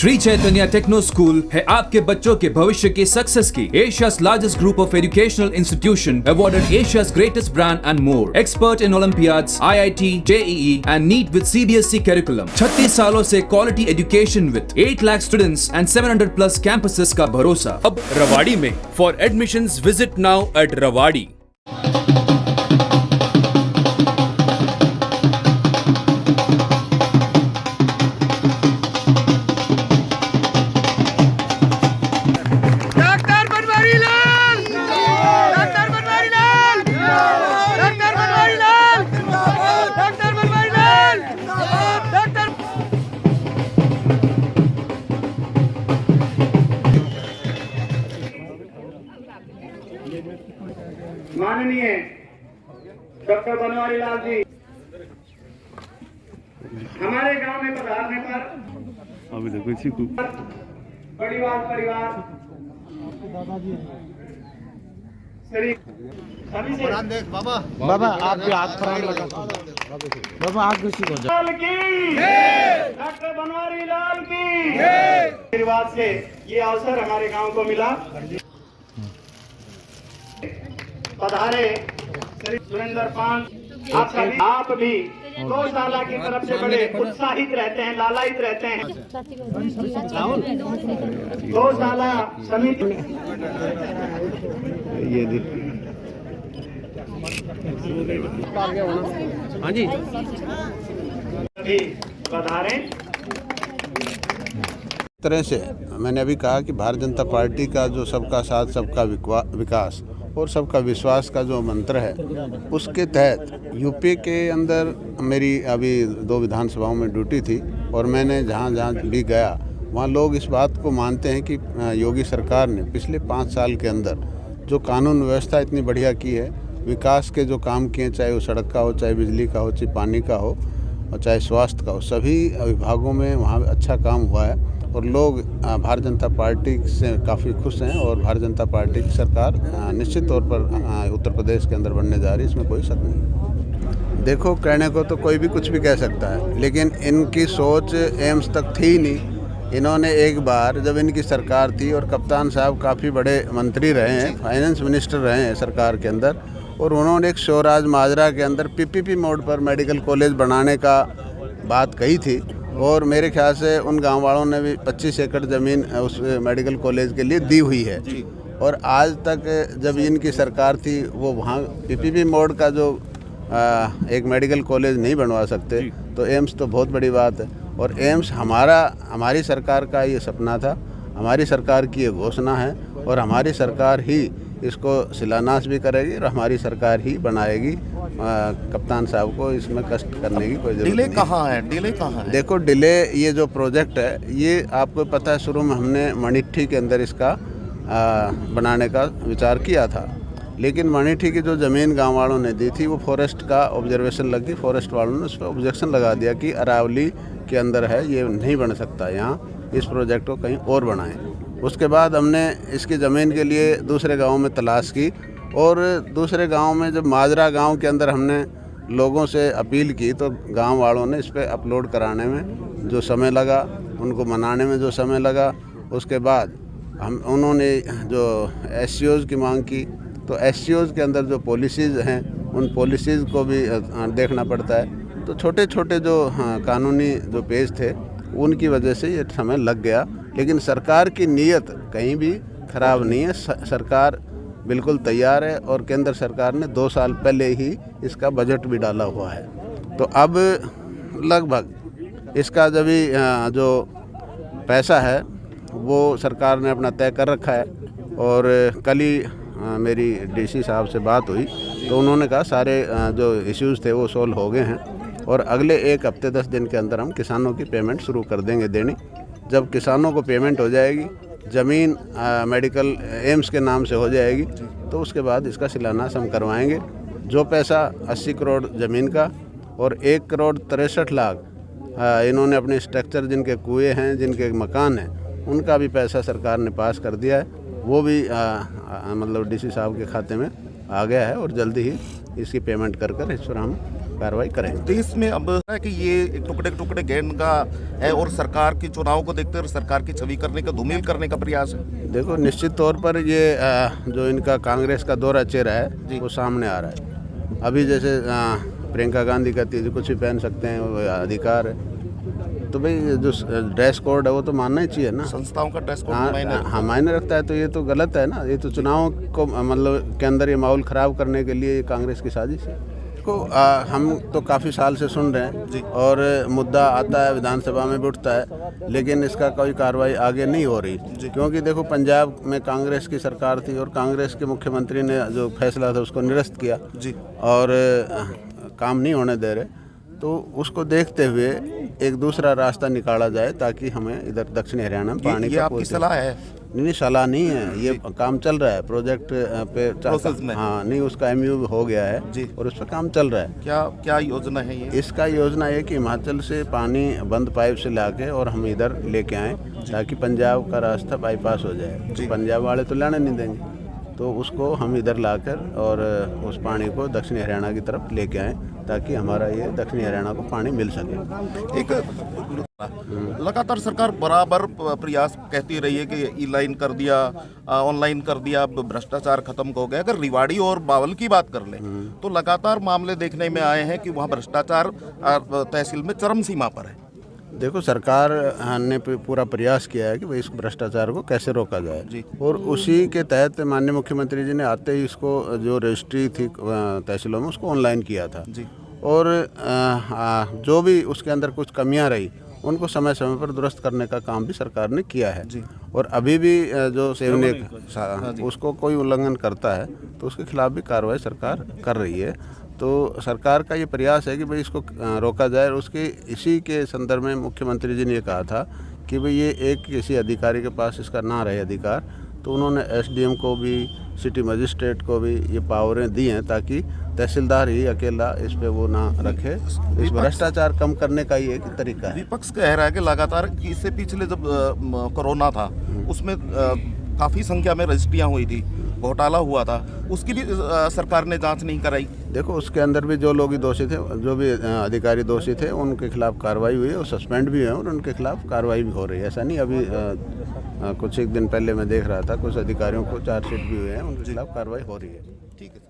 Shri Chaitanya techno school है आपके बच्चों के भविष्य की सक्सेस की एशिया's largest group of educational institution awarded Asia's greatest brand and more. Expert in Olympiads, IIT, JEE and NEET with CBSE curriculum. 36 सालों से quality education with 8 lakh students and 700 plus campuses का भरोसा अब रवाड़ी में. For admissions visit now at Rawadi. माननीय doctor Banwari Lal ji हमारे गांव में पधारने पर परिवार सभी से बाबा आप भी हाथ फराई लगा बाबा आग घुसी हो जाओ डॉक्टर बनवारी लाल की आशीर्वाद से ये अवसर हमारे गांव को मिला। पधारे श्री सुरेंद्र पान आप भी गौशाला की तरफ से बड़े उत्साहित रहते हैं, लालायित रहते हैं। गौशाला समिति ये हाँ जी पधारे। तरह से मैंने अभी कहा कि भारतीय जनता पार्टी का जो सबका साथ सबका विकास और सबका विश्वास का जो मंत्र है उसके तहत यूपी के अंदर मेरी अभी 2 विधानसभाओं में ड्यूटी थी और मैंने जहाँ भी गया वहाँ लोग इस बात को मानते हैं कि योगी सरकार ने पिछले 5 साल के अंदर जो कानून व्यवस्था इतनी बढ़िया की है, विकास के जो काम किए, चाहे वो सड़क का हो, चाहे बिजली का हो, चाहे पानी का हो और चाहे स्वास्थ्य का हो, सभी विभागों में वहाँ अच्छा काम हुआ है और लोग भारतीय जनता पार्टी से काफ़ी खुश हैं और भारतीय जनता पार्टी की सरकार निश्चित तौर पर उत्तर प्रदेश के अंदर बनने जा रही है, इसमें कोई शक नहीं। देखो, कहने को तो कोई भी कुछ भी कह सकता है, लेकिन इनकी सोच एम्स तक थी नहीं। इन्होंने एक बार जब इनकी सरकार थी और कप्तान साहब काफ़ी बड़े मंत्री रहे हैं, फाइनेंस मिनिस्टर रहे हैं सरकार के अंदर, और उन्होंने एक शिवराज माजरा के अंदर PPP मोड पर मेडिकल कॉलेज बनाने का बात कही थी और मेरे ख्याल से उन गांव वालों ने भी 25 एकड़ ज़मीन उस मेडिकल कॉलेज के लिए दी हुई है। और आज तक जब इनकी सरकार थी वो वहाँ PPP मोड का जो एक मेडिकल कॉलेज नहीं बनवा सकते, तो एम्स तो बहुत बड़ी बात है। और एम्स हमारी सरकार का ये सपना था, हमारी सरकार की ये घोषणा है और हमारी सरकार ही इसको शिलान्यास भी करेगी और हमारी सरकार ही बनाएगी। कप्तान साहब को इसमें कष्ट करने की कोई जरूरत नहीं। डिले कहाँ है? देखो, डिले ये जो प्रोजेक्ट है ये आपको पता है, शुरू में हमने मणिट्ठी के अंदर इसका बनाने का विचार किया था, लेकिन मणिट्ठी की जो ज़मीन गांव वालों ने दी थी वो फॉरेस्ट का ऑब्जर्वेशन लगी, फॉरेस्ट वालों ने उस पर ऑब्जेक्शन लगा दिया कि अरावली के अंदर है, ये नहीं बन सकता, यहाँ इस प्रोजेक्ट को कहीं और बनाएं। उसके बाद हमने इसकी ज़मीन के लिए दूसरे गाँव में तलाश की और दूसरे गांव में जब माजरा गांव के अंदर हमने लोगों से अपील की तो गांव वालों ने इस पर अपलोड कराने में जो समय लगा, उनको मनाने में जो समय लगा, उसके बाद उन्होंने जो SCOs की मांग की, तो SCOs के अंदर जो पॉलिसीज़ हैं उन पॉलिसीज़ को भी देखना पड़ता है। तो छोटे छोटे जो कानूनी जो पेज थे उनकी वजह से ये समय लग गया, लेकिन सरकार की नीयत कहीं भी ख़राब नहीं है। सरकार बिल्कुल तैयार है और केंद्र सरकार ने 2 साल पहले ही इसका बजट भी डाला हुआ है। तो अब लगभग इसका जब भी जो पैसा है वो सरकार ने अपना तय कर रखा है और कल ही मेरी DC साहब से बात हुई तो उन्होंने कहा सारे जो इश्यूज़ थे वो सोल्व हो गए हैं और अगले 1 हफ्ते 10 दिन के अंदर हम किसानों की पेमेंट शुरू कर देंगे देनी। जब किसानों को पेमेंट हो जाएगी, ज़मीन मेडिकल एम्स के नाम से हो जाएगी, तो उसके बाद इसका शिलान्यास हम करवाएंगे। जो पैसा 80 करोड़ ज़मीन का और 1 करोड़ 63 लाख इन्होंने अपने स्ट्रक्चर जिनके कुएं हैं, जिनके मकान हैं, उनका भी पैसा सरकार ने पास कर दिया है। वो भी मतलब DC साहब के खाते में आ गया है और जल्दी ही इसकी पेमेंट कर इस पर हम कार्रवाई करेंगे। देश में अब है कि ये टुकड़े टुकड़े गेंद का है और सरकार के चुनाव को देखते हुए सरकार की छवि करने का, धूमिल करने का प्रयास है। देखो, निश्चित तौर पर ये जो इनका कांग्रेस का दोहरा चेहरा है वो सामने आ रहा है। अभी जैसे प्रियंका गांधी कहती है जो कुछ भी पहन सकते हैं, वो अधिकार है, तो भाई जो ड्रेस कोड है वो तो मानना ही चाहिए ना। संस्थाओं का ड्रेस कोड मायने रखता है, तो ये तो गलत है ना। ये तो चुनाव को मतलब के अंदर ये माहौल ख़राब करने के लिए कांग्रेस की साजिश है। को हम तो काफ़ी साल से सुन रहे हैं और मुद्दा आता है, विधानसभा में भी उठता है, लेकिन इसका कोई कार्रवाई आगे नहीं हो रही, क्योंकि देखो पंजाब में कांग्रेस की सरकार थी और कांग्रेस के मुख्यमंत्री ने जो फैसला था उसको निरस्त किया और काम नहीं होने दे रहे। तो उसको देखते हुए एक दूसरा रास्ता निकाला जाए ताकि हमें इधर दक्षिणी हरियाणा में पानी ये आपकी सलाह है? नहीं, सलाह नहीं है, ये काम चल रहा है प्रोजेक्ट पे प्रोसेस में। हाँ, नहीं, उसका MOU हो गया है और उस पर काम चल रहा है। क्या योजना है ये? इसका योजना है कि हिमाचल से पानी बंद पाइप से लाके और हम इधर लेके आएँ ताकि पंजाब का रास्ता बाईपास हो जाए। तो पंजाब वाले तो लेने नहीं देंगे, तो उसको हम इधर लाकर और उस पानी को दक्षिणी हरियाणा की तरफ लेके आएँ ताकि हमारा ये दक्षिणी हरियाणा को पानी मिल सके। एक लगातार सरकार बराबर प्रयास कहती रही है कि ई-लाइन कर दिया, ऑनलाइन कर दिया, भ्रष्टाचार खत्म हो गया। अगर रेवाड़ी और बावल की बात कर लें तो लगातार मामले देखने में आए हैं कि वहाँ भ्रष्टाचार तहसील में चरम सीमा पर है। देखो, सरकार ने पूरा प्रयास किया है कि भाई इस भ्रष्टाचार को कैसे रोका जाए और उसी के तहत माननीय मुख्यमंत्री जी ने आते ही इसको जो रजिस्ट्री थी तहसीलों में उसको ऑनलाइन किया था और जो भी उसके अंदर कुछ कमियां रही उनको समय समय पर दुरुस्त करने का काम भी सरकार ने किया है। और अभी भी जो सेवनिक उसको कोई उल्लंघन करता है तो उसके खिलाफ भी कार्रवाई सरकार कर रही है। तो सरकार का ये प्रयास है कि भाई इसको रोका जाए और उसके इसी के संदर्भ में मुख्यमंत्री जी ने ये कहा था कि भाई ये एक किसी अधिकारी के पास इसका ना रहे अधिकार, तो उन्होंने SDM को भी, सिटी मजिस्ट्रेट को भी ये पावरें दी हैं ताकि तहसीलदार ही अकेला इस पे वो ना रखे। इस भ्रष्टाचार कम करने का ही एक तरीका है। विपक्ष कह रहा है कि लगातार इससे पिछले जब कोरोना था उसमें काफ़ी संख्या में रजिस्ट्रियाँ हुई थी, घोटाला हुआ था, उसकी भी सरकार ने जांच नहीं कराई। देखो, उसके अंदर भी जो लोग दोषी थे, जो भी अधिकारी दोषी थे, उनके खिलाफ कार्रवाई हुई है और सस्पेंड भी है और उनके खिलाफ कार्रवाई भी हो रही है। ऐसा नहीं, अभी कुछ एक दिन पहले मैं देख रहा था कुछ अधिकारियों को चार्जशीट भी हुए हैं, उनके खिलाफ कार्रवाई हो रही है। ठीक है।